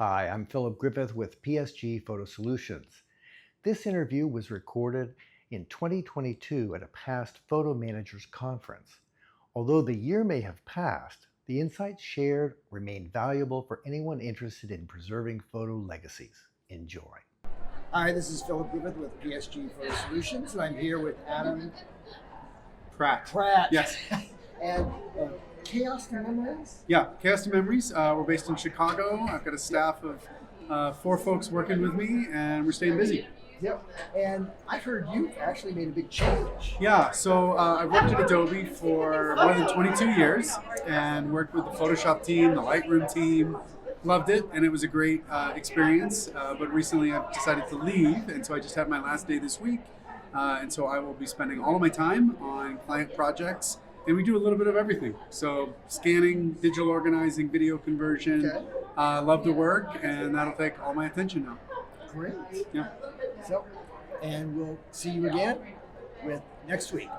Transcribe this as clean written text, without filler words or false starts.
Hi, I'm Philip Griffith with PSG Photo Solutions. This interview was recorded in 2022 at a past Photo Managers Conference. Although the year may have passed, the insights shared remain valuable for anyone interested in preserving photo legacies. Enjoy. Hi, this is Philip Griffith with PSG Photo Solutions, and I'm here with Adam Pratt. Yes. and Chaos to Memories. Yeah, Chaos to Memories. We're based in Chicago. I've got a staff of 4 folks working with me, and we're staying busy. Yep. And I've heard you've actually made a big change. Yeah, so I worked at Adobe for more than 22 years and worked with the Photoshop team, the Lightroom team. Loved it, and it was a great experience. But recently I've decided to leave, and so I just had my last day this week. And so I will be spending all of my time on client projects. And we do a little bit of everything. So scanning, digital organizing, video conversion. Okay. Love the work, and that'll take all my attention now. Great. Yeah. So, and we'll see you again with next week.